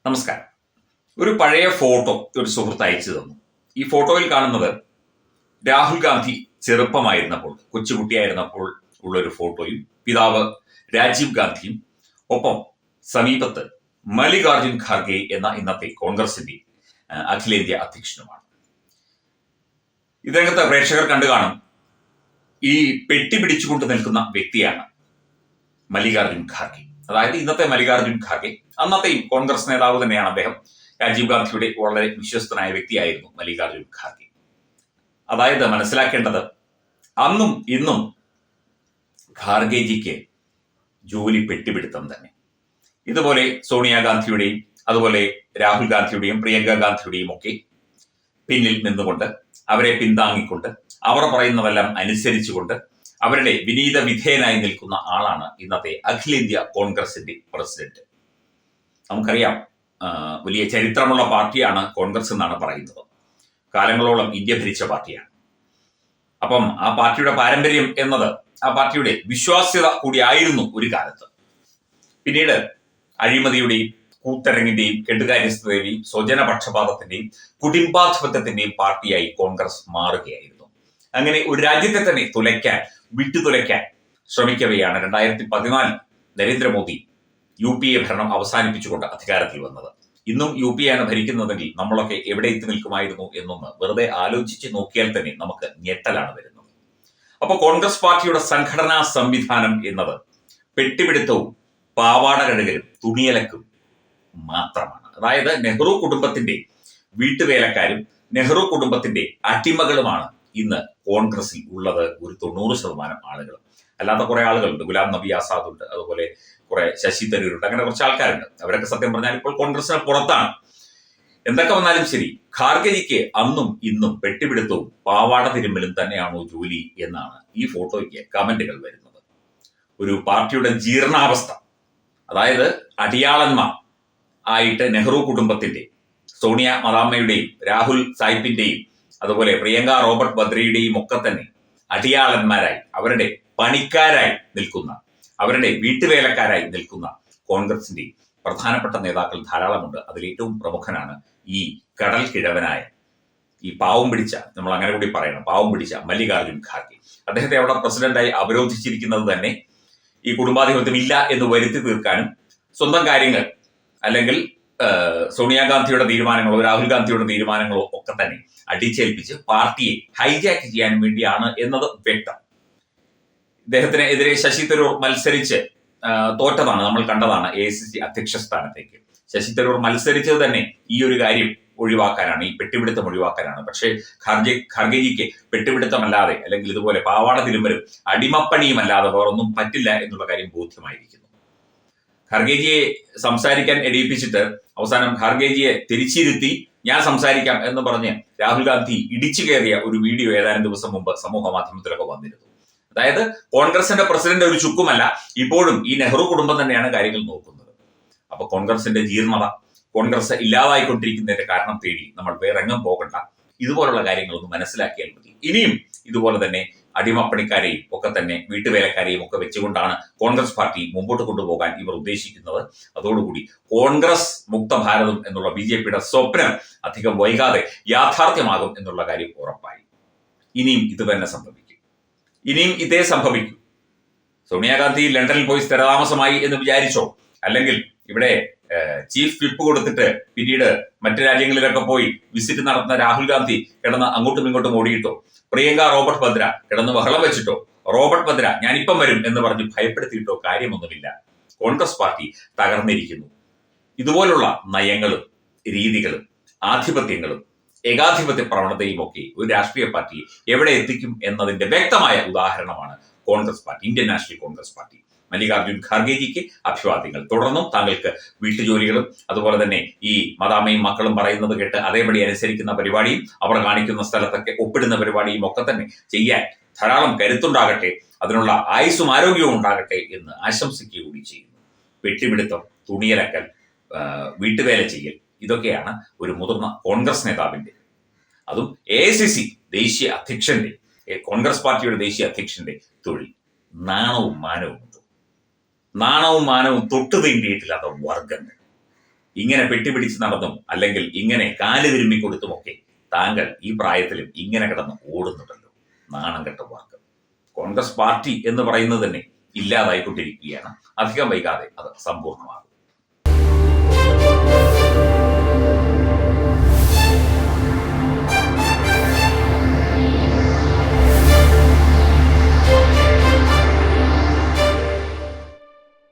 നമസ്കാരം. ഒരു പഴയ ഫോട്ടോ ഒരു സുഹൃത്ത് അയച്ചു തന്നു. ഈ ഫോട്ടോയിൽ കാണുന്നത് രാഹുൽ ഗാന്ധി ചെറുപ്പമായിരുന്നപ്പോൾ, കൊച്ചുകുട്ടിയായിരുന്നപ്പോൾ ഉള്ളൊരു ഫോട്ടോയും പിതാവ് രാജീവ് ഗാന്ധിയും ഒപ്പം സമീപത്ത് മല്ലികാർജുൻ ഖാർഗെ എന്ന ഇന്നത്തെ കോൺഗ്രസിന്റെ അഖിലേന്ത്യാ അധ്യക്ഷനുമാണ്. ഇദ്ദേഹത്തെ പ്രേക്ഷകർ കണ്ടു കാണും. ഈ പെട്ടി പിടിച്ചുകൊണ്ട് നിൽക്കുന്ന വ്യക്തിയാണ് മല്ലികാർജുൻ ഖാർഗെ. അതായത് ഇന്നത്തെ മല്ലികാർജുൻ ഖാർഗെ, അന്നത്തെയും കോൺഗ്രസ് നേതാവ് തന്നെയാണ് അദ്ദേഹം. രാജീവ് ഗാന്ധിയുടെ വളരെ വിശ്വസ്തനായ വ്യക്തിയായിരുന്നു മല്ലികാർജുൻ ഖാർഗെ. അതായത് മനസ്സിലാക്കേണ്ടത്, അന്നും ഇന്നും ഖാർഗെജിക്ക് ജോലി പെട്ടിപിടുത്തം തന്നെ. ഇതുപോലെ സോണിയാഗാന്ധിയുടെയും അതുപോലെ രാഹുൽ ഗാന്ധിയുടെയും പ്രിയങ്ക ഗാന്ധിയുടെയും ഒക്കെ പിന്നിൽ നിന്നുകൊണ്ട്, അവരെ പിന്താങ്ങിക്കൊണ്ട്, അവർ പറയുന്നതെല്ലാം അനുസരിച്ചുകൊണ്ട് അവരുടെ വിനീത വിധേയനായി നിൽക്കുന്ന ആളാണ് ഇന്നത്തെ അഖിലേന്ത്യാ കോൺഗ്രസിന്റെ പ്രസിഡന്റ്. നമുക്കറിയാം, വലിയ ചരിത്രമുള്ള പാർട്ടിയാണ് കോൺഗ്രസ് എന്നാണ് പറയുന്നത്. കാലങ്ങളോളം ഇന്ത്യ ഭരിച്ച പാർട്ടിയാണ്. അപ്പം ആ പാർട്ടിയുടെ പാരമ്പര്യം എന്നത്, ആ പാർട്ടിയുടെ വിശ്വാസ്യത കൂടിയായിരുന്നു ഒരു കാലത്ത്. പിന്നീട് അഴിമതിയുടെയും കൂത്തരങ്ങിന്റെയും കെടുകാര്യസ്ഥതയുടെയും സ്വജനപക്ഷപാതത്തിന്റെയും കുടുംബാധിപത്യത്തിന്റെയും പാർട്ടിയായി കോൺഗ്രസ് മാറുകയായിരുന്നു. അങ്ങനെ ഒരു രാജ്യത്തെ തന്നെ വിട്ടുതുലയ്ക്കാൻ ശ്രമിക്കവെയാണ് 2014 നരേന്ദ്രമോദി UPA ഭരണം അവസാനിപ്പിച്ചുകൊണ്ട് അധികാരത്തിൽ വന്നത്. ഇന്നും UPA ആണ് ഭരിക്കുന്നതെങ്കിൽ നമ്മളൊക്കെ എവിടെ എത്തി നിൽക്കുമായിരുന്നു എന്നൊന്ന് വെറുതെ ആലോചിച്ച് നോക്കിയാൽ തന്നെ നമുക്ക് ഞെട്ടലാണ് വരുന്നത്. അപ്പൊ കോൺഗ്രസ് പാർട്ടിയുടെ സംഘടനാ സംവിധാനം എന്നത് പെട്ടിപിടുത്തവും പാവാട കഴുകലും തുണിയലക്കും മാത്രമാണ്. അതായത് നെഹ്റു കുടുംബത്തിന്റെ വീട്ടുവേലക്കാരും നെഹ്റു കുടുംബത്തിന്റെ അടിമകളുമാണ് ഇന്ന് കോൺഗ്രസിൽ ഉള്ളത്. ഒരു 90% ആളുകൾ. അല്ലാത്ത കുറെ ആളുകളുണ്ട്. ഗുലാം നബി ആസാദ് ഉണ്ട്, അതുപോലെ കുറെ ശശി തരൂരുണ്ട്, അങ്ങനെ കുറച്ച് ആൾക്കാരുണ്ട്. അവരൊക്കെ സത്യം പറഞ്ഞാൽ ഇപ്പോൾ കോൺഗ്രസിന് പുറത്താണ്. എന്തൊക്കെ വന്നാലും ശരി, ഖാർഗെജിക്ക് അന്നും ഇന്നും പെട്ടിപിടുത്തവും പാവാട തിരുമ്മലും തന്നെയാണോ ജോലി എന്നാണ് ഈ ഫോട്ടോയ്ക്ക് കമന്റുകൾ വരുന്നത്. ഒരു പാർട്ടിയുടെ ജീർണാവസ്ഥ, അതായത് അടിയാളന്മാർ ആയിട്ട് നെഹ്റു കുടുംബത്തിന്റെ, സോണിയ മദാമ്മയുടെയും രാഹുൽ സാഹിബിന്റെയും അതുപോലെ പ്രിയങ്ക റോബർട്ട് ഭദ്രയുടെയും ഒക്കെ തന്നെ അടിയാളന്മാരായി, അവരുടെ പണിക്കാരായി നിൽക്കുന്ന, അവരുടെ വീട്ടുവേലക്കാരായി നിൽക്കുന്ന കോൺഗ്രസിന്റെ പ്രധാനപ്പെട്ട നേതാക്കൾ ധാരാളമുണ്ട്. അതിലേറ്റവും പ്രമുഖനാണ് ഈ കടൽ കിഴവനായ, ഈ പാവം പിടിച്ച, നമ്മൾ അങ്ങനെ കൂടി പറയണം, പാവം പിടിച്ച മല്ലികാർജുൻ ഖാർഗെ. അദ്ദേഹത്തെ അവിടെ പ്രസിഡന്റായി അവരോധിച്ചിരിക്കുന്നത് തന്നെ ഈ കുടുംബാധിപത്യം ഇല്ല എന്ന് വരുത്തി തീർക്കാനും, സ്വന്തം കാര്യങ്ങൾ അല്ലെങ്കിൽ സോണിയാഗാന്ധിയുടെ തീരുമാനങ്ങളോ രാഹുൽ ഗാന്ധിയുടെ തീരുമാനങ്ങളോ ഒക്കെ തന്നെ അടിച്ചേൽപ്പിച്ച് പാർട്ടിയെ ഹൈജാക്ക് ചെയ്യാൻ വേണ്ടിയാണ് എന്നത് വ്യക്തം. ഇദ്ദേഹത്തിന് എതിരെ ശശി തരൂർ മത്സരിച്ച് തോറ്റതാണ്, നമ്മൾ കണ്ടതാണ്. AICC അധ്യക്ഷ സ്ഥാനത്തേക്ക് ശശി തരൂർ മത്സരിച്ചത് തന്നെ ഈ ഒരു കാര്യം ഒഴിവാക്കാനാണ്, ഈ പെട്ടിപിടുത്തം ഒഴിവാക്കാനാണ്. പക്ഷേ ഖാർഗെജിക്ക് പെട്ടിപിടുത്തമല്ലാതെ, അല്ലെങ്കിൽ ഇതുപോലെ പാവാട തിരുമ്മലും അടിമപ്പണിയുമല്ലാതെ വേറൊന്നും പറ്റില്ല എന്നുള്ള കാര്യം ബോധ്യമായിരിക്കുന്നു. ഖാർഗെജിയെ സംസാരിക്കാൻ എടിയിപ്പിച്ചിട്ട് അവസാനം ഖാർഗെജിയെ തിരിച്ചിരുത്തി ഞാൻ സംസാരിക്കാം എന്ന് പറഞ്ഞ് രാഹുൽ ഗാന്ധി ഇടിച്ചു കയറിയ ഒരു വീഡിയോ ഏതാനും ദിവസം മുമ്പ് സമൂഹ മാധ്യമത്തിലൊക്കെ വന്നിരുന്നു. അതായത് കോൺഗ്രസിന്റെ പ്രസിഡന്റ് ഒരു ചുക്കുമല്ല, ഇപ്പോഴും ഈ നെഹ്റു കുടുംബം തന്നെയാണ് കാര്യങ്ങൾ നോക്കുന്നത്. അപ്പൊ കോൺഗ്രസിന്റെ ജീർണത, കോൺഗ്രസ് ഇല്ലാതായിക്കൊണ്ടിരിക്കുന്നതിന്റെ കാരണം തേടി നമ്മൾ വേറെങ്ങും പോകണ്ട. ഇതുപോലുള്ള കാര്യങ്ങളൊന്ന് മനസ്സിലാക്കിയാൽ മതി. ഇനിയും ഇതുപോലെ തന്നെ അടിമപ്പണിക്കാരെയും ഒക്കെ തന്നെ വീട്ടുവേലക്കാരെയും ഒക്കെ വെച്ചുകൊണ്ടാണ് കോൺഗ്രസ് പാർട്ടി മുമ്പോട്ട് കൊണ്ടുപോകാൻ ഇവർ ഉദ്ദേശിക്കുന്നത്. അതോടുകൂടി കോൺഗ്രസ് മുക്ത ഭാരതം എന്നുള്ള BJPയുടെ സ്വപ്നം അധികം വൈകാതെ യാഥാർത്ഥ്യമാകും എന്നുള്ള കാര്യം ഉറപ്പായി. ഇനിയും ഇത് തന്നെ സംഭവിക്കും, ഇനിയും ഇതേ സംഭവിക്കും. സോണിയാഗാന്ധി ലണ്ടനിൽ പോയി സ്ഥിരതാമസമായി എന്ന് വിചാരിച്ചോ, അല്ലെങ്കിൽ ഇവിടെ ചീഫ് വിപ്പ് കൊടുത്തിട്ട് പിന്നീട് മറ്റു രാജ്യങ്ങളിലൊക്കെ പോയി വിസിറ്റ് നടത്തുന്ന രാഹുൽ ഗാന്ധി കിടന്ന് അങ്ങോട്ടും ഇങ്ങോട്ടും ഓടിയിട്ടോ, പ്രിയങ്ക റോബർട്ട് ഭദ്ര കിടന്ന് ബഹളം വെച്ചിട്ടോ, റോബർട്ട് ഭദ്ര ഞാനിപ്പം വരും എന്ന് പറഞ്ഞ് ഭയപ്പെടുത്തിയിട്ടോ കാര്യമൊന്നുമില്ല. കോൺഗ്രസ് പാർട്ടി തകർന്നിരിക്കുന്നു. ഇതുപോലുള്ള നയങ്ങളും രീതികളും ആധിപത്യങ്ങളും ഏകാധിപത്യ പ്രവണതയും ഒക്കെ ഒരു രാഷ്ട്രീയ പാർട്ടിയെ എവിടെ എത്തിക്കും എന്നതിന്റെ വ്യക്തമായ ഉദാഹരണമാണ് Congress party, Indian national Congress party. Mallikarjun ഖാർഗെജിക്ക് അഭിവാദ്യങ്ങൾ. തുടർന്നും താങ്കൾക്ക് വീട്ടുജോലികളും അതുപോലെ തന്നെ ഈ മദാമയും മക്കളും പറയുന്നത് കേട്ട് അതേപടി അനുസരിക്കുന്ന പരിപാടിയും അവർ കാണിക്കുന്ന സ്ഥലത്തൊക്കെ ഒപ്പിടുന്ന പരിപാടിയും ഒക്കെ തന്നെ ചെയ്യാൻ ധാരാളം കരുത്തുണ്ടാകട്ടെ, അതിനുള്ള ആയുസ്സും ആരോഗ്യവും ഉണ്ടാകട്ടെ എന്ന് ആശംസിക്കുകകൂടി ചെയ്യുന്നു. വെട്ടിപിടുത്തം, തുണിയലക്കൽ, വീട്ടുവേല ചെയ്യൽ, ഇതൊക്കെയാണ് ഒരു മുതിർന്ന കോൺഗ്രസ് നേതാവിന്റെ, അതും AICC ദേശീയ അധ്യക്ഷന്റെ, കോൺഗ്രസ് പാർട്ടിയുടെ ദേശീയ അധ്യക്ഷന്റെ തൊഴിൽ. നാണവും മാനവും തൊട്ടു തീണ്ടിയിട്ടില്ലാത്ത വർഗങ്ങൾ. ഇങ്ങനെ പെട്ടിപിടിച്ച് നടന്നും അല്ലെങ്കിൽ ഇങ്ങനെ കാല് തിരുമ്മി കൊടുത്തുമൊക്കെ താങ്കൾ ഈ പ്രായത്തിലും ഇങ്ങനെ കിടന്ന് ഓടുന്നുണ്ടല്ലോ. നാണം കെട്ട വാക്ക്. കോൺഗ്രസ് പാർട്ടി എന്ന് പറയുന്നത് തന്നെ ഇല്ലാതായിക്കൊണ്ടിരിക്കുകയാണ്. അധികം വൈകാതെ അത് സമ്പൂർണ്ണമാകും.